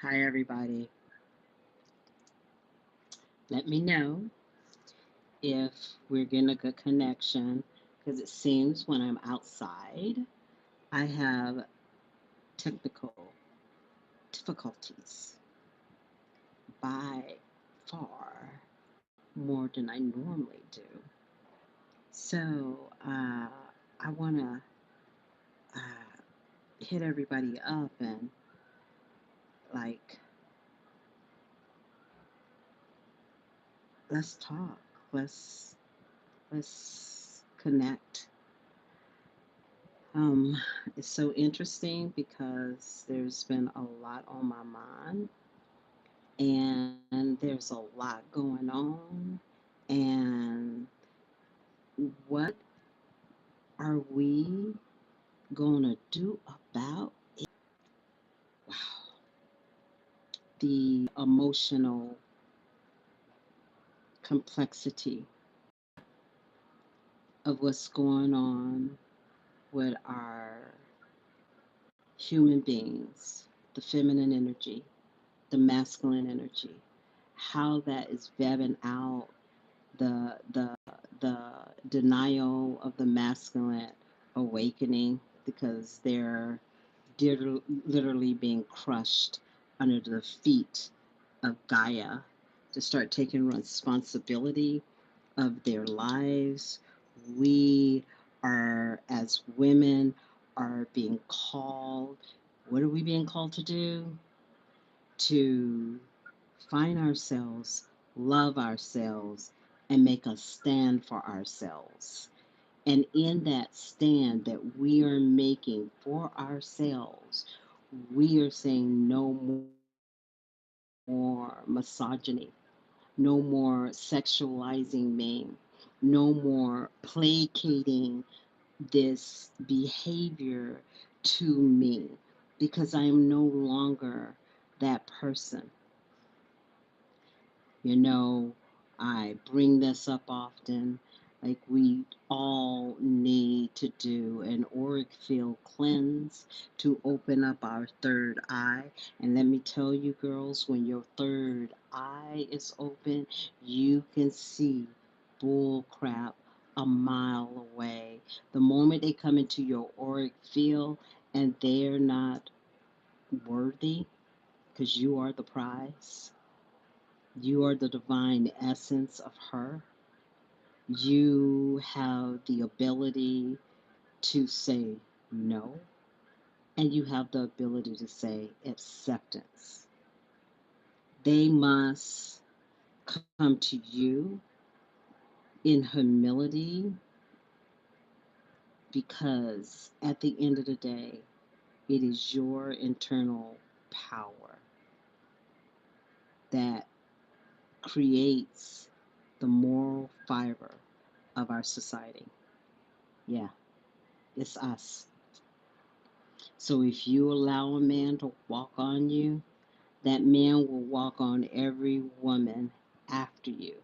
Hi, everybody. Let me know if we're getting a good connection because it seems when I'm outside, I have technical difficulties by far more than I normally do. So, I want to hit everybody up and like, let's talk. Let's let's connect. Um, it's so interesting because there's been a lot on my mind and there's a lot going on. And what are we going to do about wow, the emotional complexity of what's going on with our human beings, the feminine energy, the masculine energy, how that is vebbing out the denial of the masculine awakening because they're literally being crushed under the feet of Gaia to start taking responsibility of their lives. We are, as women, are being called. What are we being called to do? To find ourselves, love ourselves, and make a stand for ourselves. And in that stand that we are making for ourselves, we are saying no more misogyny, no more sexualizing me, no more placating this behavior to me because I am no longer that person. You know, I bring this up often. Like, we all need to do an auric field cleanse to open up our third eye. And let me tell you, girls, when your third eye is open, you can see bull crap a mile away. The moment they come into your auric field and they're not worthy, because you are the prize, you are the divine essence of her. You have the ability to say no, and you have the ability to say acceptance. They must come to you in humility because at the end of the day, it is your internal power that creates the moral fiber of our society. Yeah, it's us. So if you allow a man to walk on you, that man will walk on every woman after you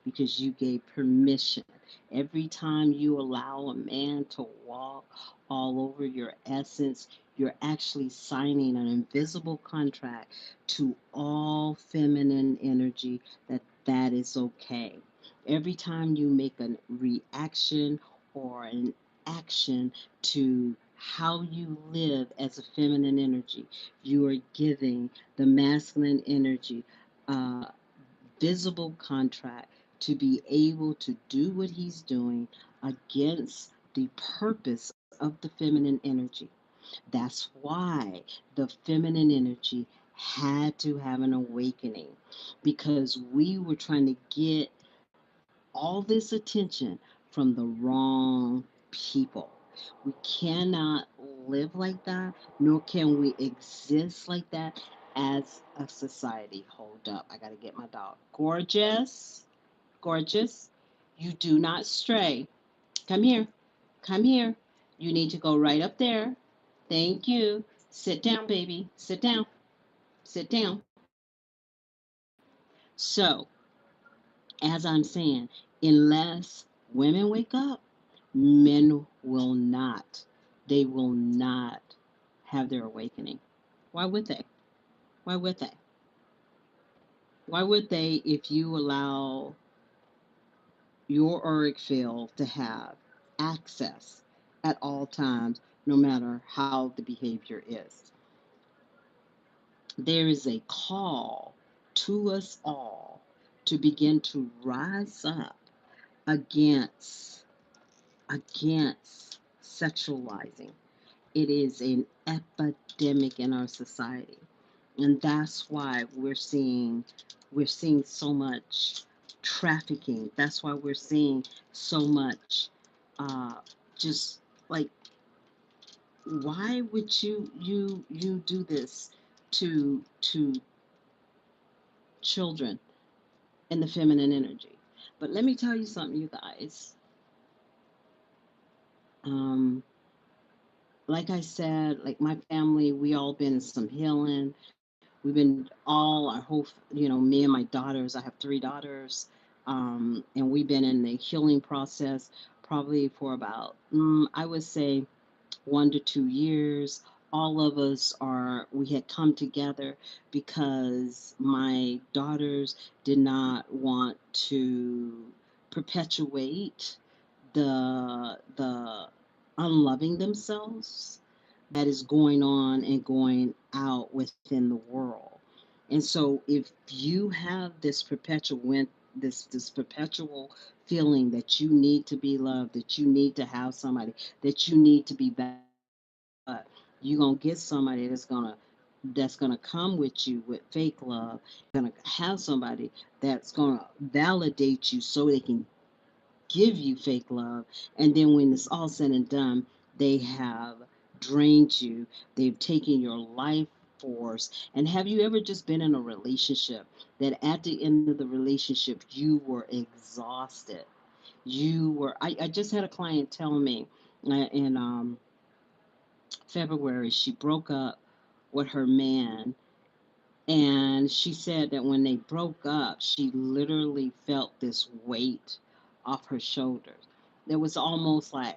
because you gave permission. Every time you allow a man to walk all over your essence, you're actually signing an invisible contract to all feminine energy that that is okay. Every time you make a reaction or an action to how you live as a feminine energy, you are giving the masculine energy visible contract to be able to do what he's doing against the purpose of the feminine energy. That's why the feminine energy had to have an awakening because we were trying to get all this attention from the wrong people. We cannot live like that, nor can we exist like that as a society. Hold up, I gotta get my dog. Gorgeous, gorgeous, you do not stray. Come here, come here. You need to go right up there. Thank you. Sit down, baby. Sit down. Sit down. So, as I'm saying, unless women wake up, men will not. They will not have their awakening. Why would they? Why would they? Why would they if you allow your auric field to have access at all times, no matter how the behavior is? There is a call to us all to begin to rise up against sexualizing. It is an epidemic in our society, and that's why we're seeing so much trafficking. That's why we're seeing so much uh, just like, why would you do this to children in the feminine energy? But let me tell you something, you guys. Um, like I said, like my family, we all been in some healing. We've been all our whole, me and my daughters. I have three daughters, and we've been in the healing process probably for about, I would say, 1 to 2 years. All of us we had come together because my daughters did not want to perpetuate the unloving themselves that is going on and going out within the world. And so if you have this perpetual feeling that you need to be loved, that you need to have somebody, that you need to be validated, guess what? You're gonna get somebody that's gonna come with you with fake love, gonna have somebody that's gonna validate you so they can give you fake love. And then when it's all said and done, they have drained you, they've taken your life force. And have you ever just been in a relationship that at the end of the relationship you were exhausted? I just had a client tell me in February she broke up with her man, and she said that when they broke up, she literally felt this weight off her shoulders. There was almost like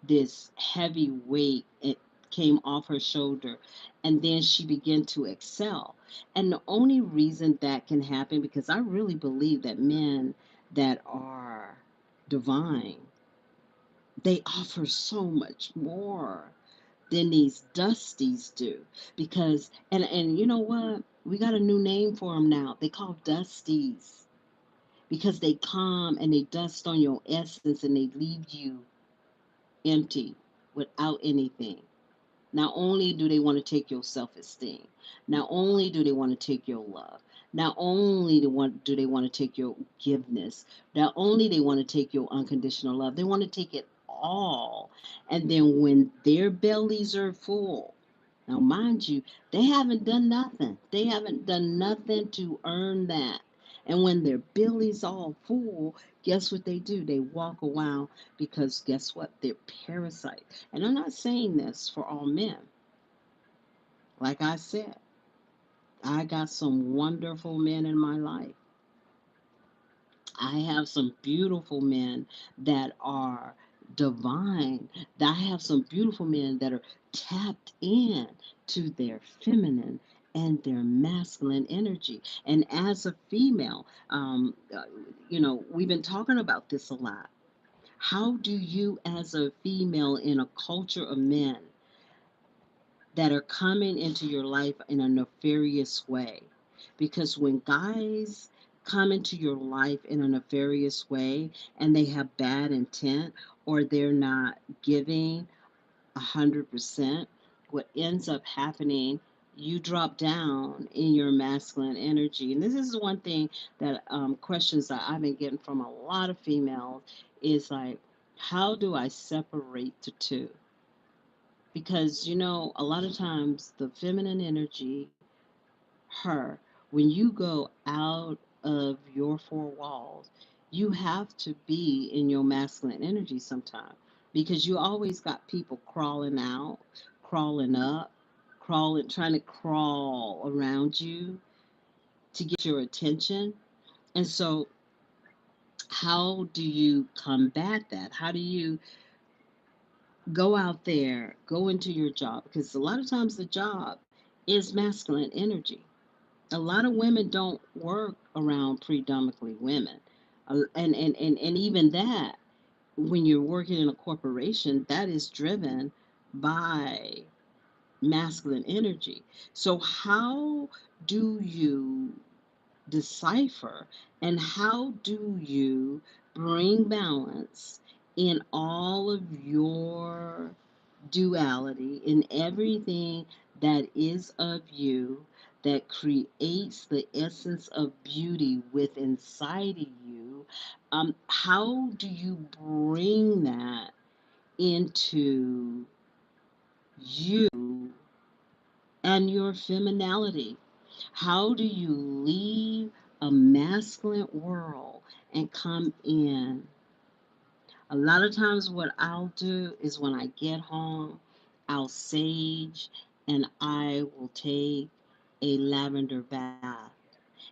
this heavy weight. It came off her shoulder. And then she began to excel. And the only reason that can happen, because I really believe that men that are divine, they offer so much more than these dusties do. Because and you know what, we got a new name for them now. They call dusties, because they come and they dust on your essence and they leave you empty without anything. Not only do they want to take your self-esteem, not only do they want to take your love, not only do they want to take your forgiveness, not only they want to take your unconditional love, they want to take it all. And then when their bellies are full, now mind you, they haven't done nothing. They haven't done nothing to earn that. And when their belly's all full, guess what they do? They walk around, because guess what? They're parasites. And I'm not saying this for all men. Like I said, I got some wonderful men in my life. I have some beautiful men that are divine. I have some beautiful men that are tapped in to their feminine and their masculine energy. And as a female, we've been talking about this a lot. How do you, as a female in a culture of men that are coming into your life in a nefarious way? Because when guys come into your life in a nefarious way and they have bad intent, or they're not giving 100%, what ends up happening, you drop down in your masculine energy. And this is one thing that questions that I've been getting from a lot of females is like, how do I separate the two? Because a lot of times the feminine energy, her, when you go out of your four walls, you have to be in your masculine energy sometimes, because you always got people crawling out, crawling up, crawling, trying to crawl around you to get your attention. And so how do you combat that? How do you go out there, go into your job? Because a lot of times the job is masculine energy. A lot of women don't work around predominantly women. And even that, when you're working in a corporation, that is driven by masculine energy. So, how do you decipher and how do you bring balance in all of your duality, in everything that is of you, that creates the essence of beauty within inside of you? How do you bring that into you and your femininity? How do you leave a masculine world and come in? A lot of times, what I'll do is when I get home, I'll sage and I will take a lavender bath.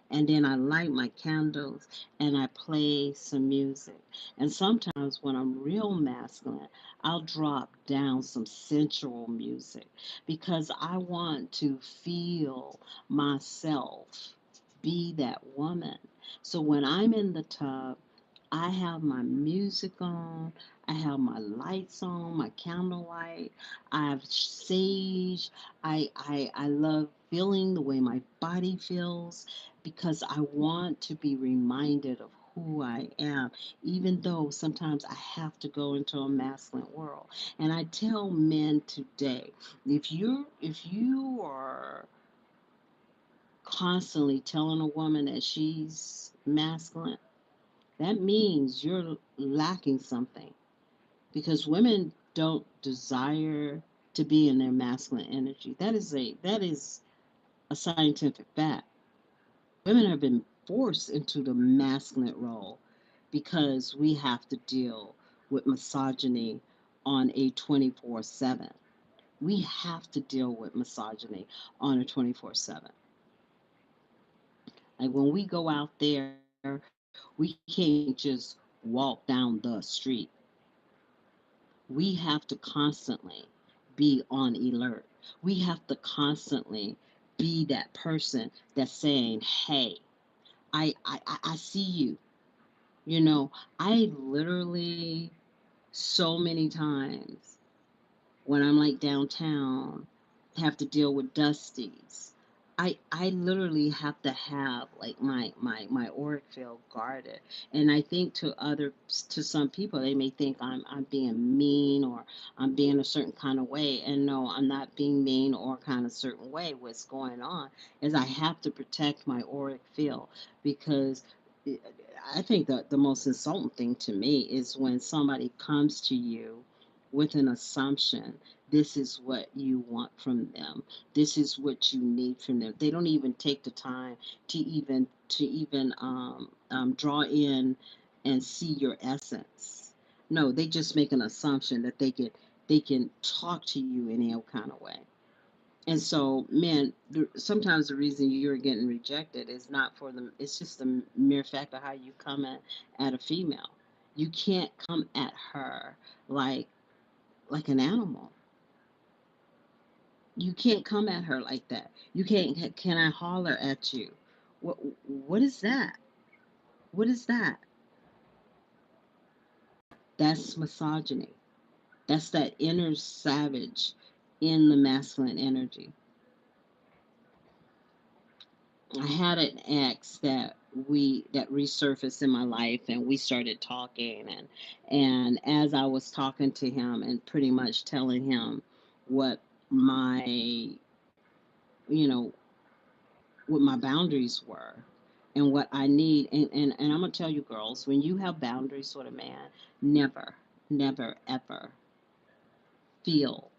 And then I light my candles and I play some music. And sometimes when I'm real masculine, I'll drop down some sensual music because I want to feel myself be that woman. So when I'm in the tub, I have my music on, I have my lights on, my candlelight, I have sage. I love feeling the way my body feels because I want to be reminded of who I am, even though sometimes I have to go into a masculine world. And I tell men today, if you are constantly telling a woman that she's masculine, that means you're lacking something because women don't desire to be in their masculine energy. That is a scientific fact. Women have been forced into the masculine role because we have to deal with misogyny on a 24/7. We have to deal with misogyny on a 24/7. Like when we go out there, we can't just walk down the street. We have to constantly be on alert. We have to constantly be that person that's saying, hey, I see you. You know, I literally so many times when I'm like downtown, have to deal with dusties. I literally have to have like my auric field guarded. And I think to some people they may think I'm being mean or I'm being a certain kind of way. And no, I'm not being mean or kind of certain way. What's going on is I have to protect my auric field because I think that the most insulting thing to me is when somebody comes to you with an assumption. This is what you want from them. This is what you need from them. They don't even take the time to even draw in and see your essence. No, they just make an assumption that they can talk to you any old kind of way. And so, man, sometimes the reason you're getting rejected is not for them. It's just the mere fact of how you come at a female. You can't come at her like like an animal. You can't come at her like that. You can't. Can I holler at you? What what is that? What is that? That's misogyny. That's that inner savage in the masculine energy. I had an ex that resurfaced in my life and we started talking and as I was talking to him and pretty much telling him what my you know what my boundaries were and what I need. And I'm gonna tell you girls, when you have boundaries with a man, never, never, ever feel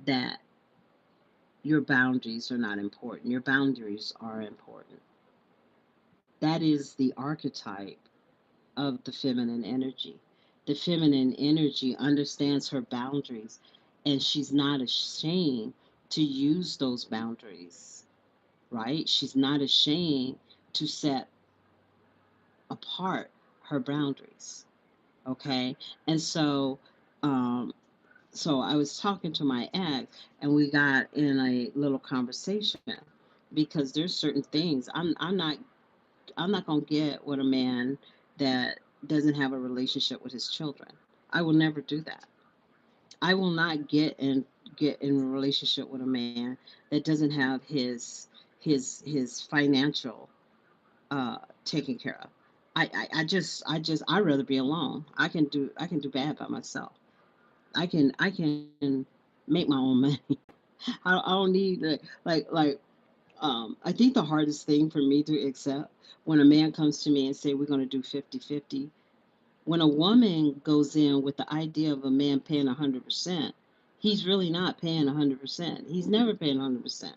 that your boundaries are not important. Your boundaries are important. That is the archetype of the feminine energy. The feminine energy understands her boundaries and she's not ashamed to use those boundaries, right? She's not ashamed to set apart her boundaries. Okay. And um, so I was talking to my ex and we got in a little conversation because there's certain things I'm not gonna get with a man that doesn't have a relationship with his children. I will never do that. I will not get in a relationship with a man that doesn't have his financial taken care of. I'd rather be alone. I can do bad by myself. I can make my own money. I don't need I think the hardest thing for me to accept when a man comes to me and say we're going to do 50-50. When a woman goes in with the idea of a man paying 100%, he's really not paying 100%. He's never paying 100%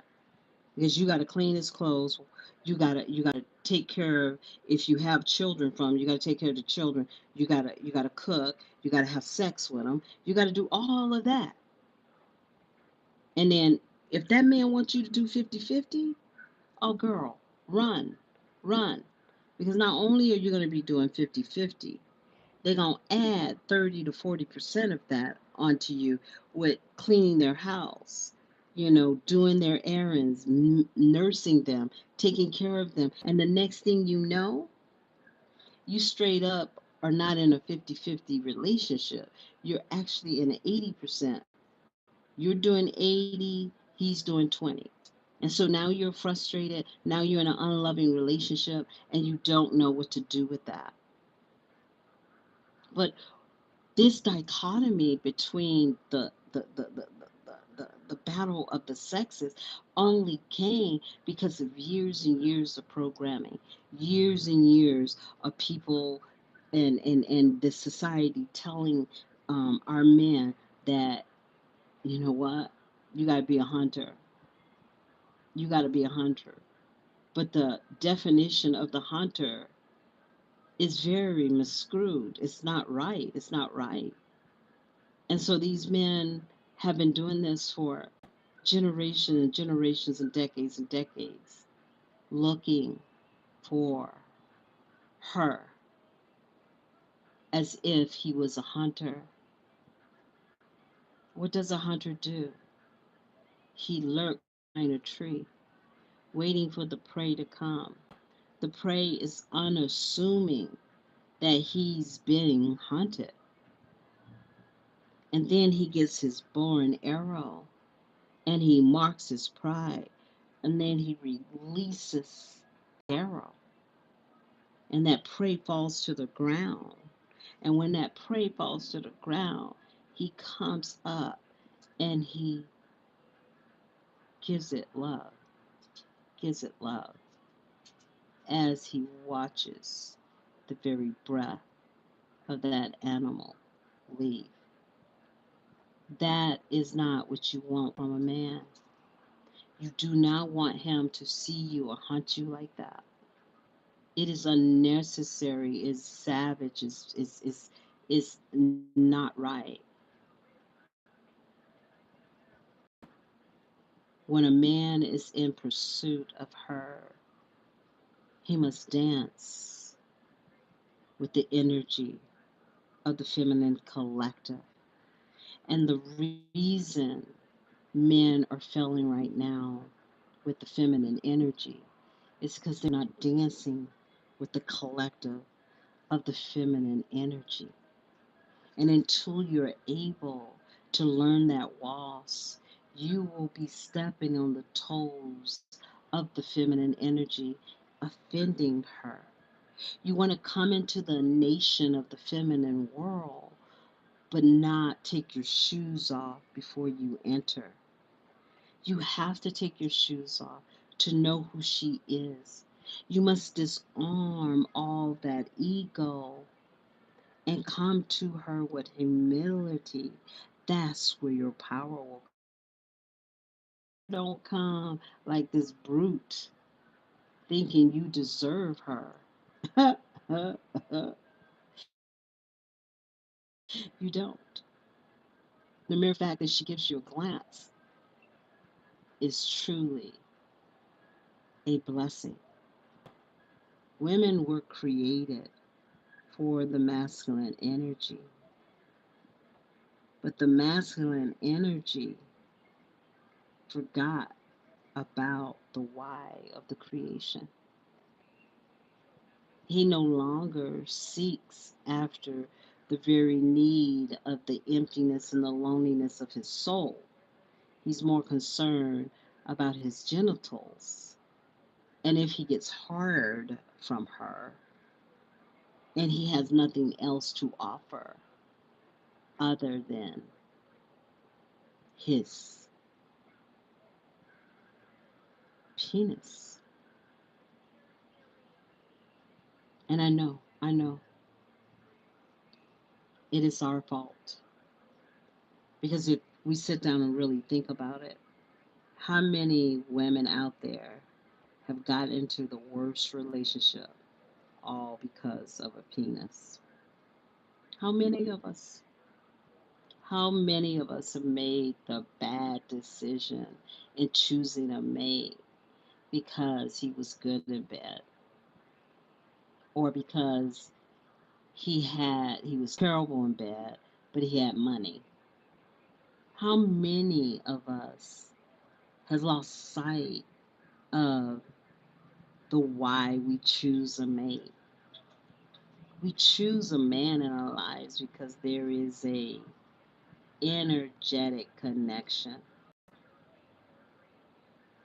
because you got to clean his clothes. You got to take care of, if you have children from, you got to take care of the children. You got to cook. You got to have sex with them. You got to do all of that. And then if that man wants you to do 50-50, oh girl, run, run. Because not only are you going to be doing 50-50, they're going to add 30 to 40% of that onto you with cleaning their house, doing their errands, nursing them, taking care of them. And the next thing you know, you straight up are not in a 50-50 relationship. You're actually in an 80%. You're doing 80, he's doing 20. And so now you're frustrated. Now you're in an unloving relationship and you don't know what to do with that. But this dichotomy between the battle of the sexes only came because of years and years of programming, years and years of people and the society telling our men that, you know what, you got to be a hunter. You got to be a hunter. But the definition of the hunter is very miscrewed. It's not right. It's not right. And so these men have been doing this for generations and generations and decades, looking for her as if he was a hunter. What does a hunter do? He lurks behind a tree, waiting for the prey to come. The prey is unassuming that he's being hunted. And then he gets his bow and arrow and he marks his pride. And then he releases the arrow. And that prey falls to the ground. And when that prey falls to the ground, he comes up and he gives it love, gives it love as he watches the very breath of that animal leave. That is not what you want from a man. You do not want him to see you or hunt you like that. It is unnecessary, it's savage, is not right. When a man is in pursuit of her, he must dance with the energy of the feminine collective. And the reason men are failing right now with the feminine energy is because they're not dancing with the collective of the feminine energy. And until you're able to learn that waltz, you will be stepping on the toes of the feminine energy, offending her. You want to come into the nation of the feminine world, but not take your shoes off before you enter. You have to take your shoes off to know who she is. You must disarm all that ego and come to her with humility. That's where your power will come. Don't come like this brute thinking you deserve her. You don't. The mere fact that she gives you a glance is truly a blessing. Women were created for the masculine energy, but the masculine energy forgot. about the why of the creation. He no longer seeks after the very need of the emptiness and the loneliness of his soul. He's more concerned about his genitals. And if he gets hard from her and he has nothing else to offer other than his penis. And I know, it is our fault. Because if we sit down and really think about it, how many women out there have got into the worst relationship all because of a penis? How many of us? How many of us have made the bad decision in choosing a mate because he was good in bed or because he was terrible in bed, but he had money? How many of us has lost sight of the why we choose a mate? We choose a man in our lives because there is a energetic connection.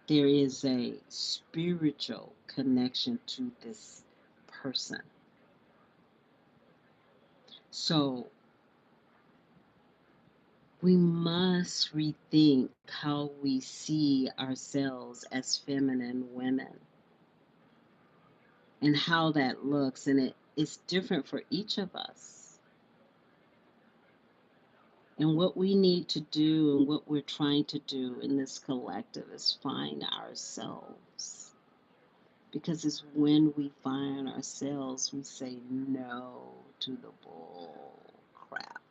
There is a spiritual connection to this person. So we must rethink how we see ourselves as feminine women and how that looks. And it's different for each of us. And what we need to do and what we're trying to do in this collective is find ourselves. Because it's when we find ourselves, we say no to the bull crap.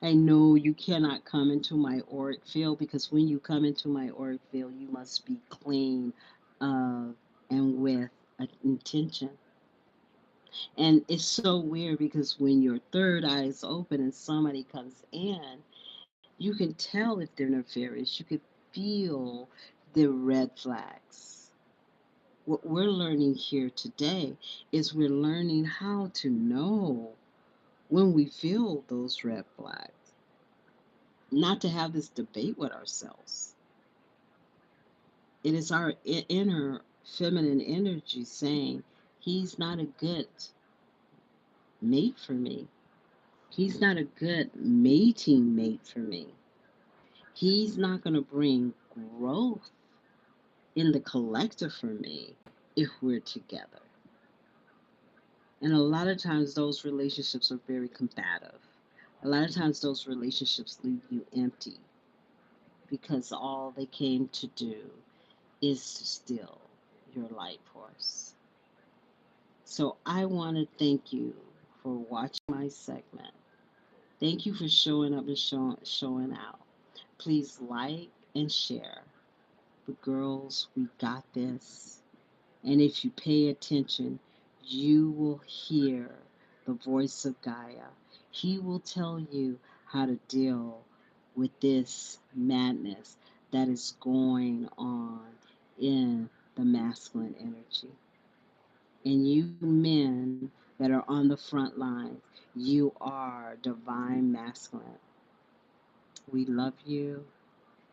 I know you cannot come into my auric field because when you come into my auric field, you must be clean of and with an intention. And it's so weird because when your third eye is open and somebody comes in, you can tell if they're nefarious. You can feel the red flags. What we're learning here today is we're learning how to know when we feel those red flags, not to have this debate with ourselves. It is our inner feminine energy saying, he's not a good mate for me. He's not a good mating mate for me. He's not going to bring growth in the collective for me if we're together. And a lot of times those relationships are very combative. A lot of times those relationships leave you empty because all they came to do is to steal your life force. So I want to thank you for watching my segment. Thank you for showing up and showing out. Please like and share. But girls, we got this. And if you pay attention, you will hear the voice of Gaia. He will tell you how to deal with this madness that is going on in the masculine energy. And you men that are on the front lines, you are divine masculine. We love you.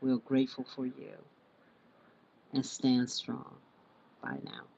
We're grateful for you. And stand strong. Bye now.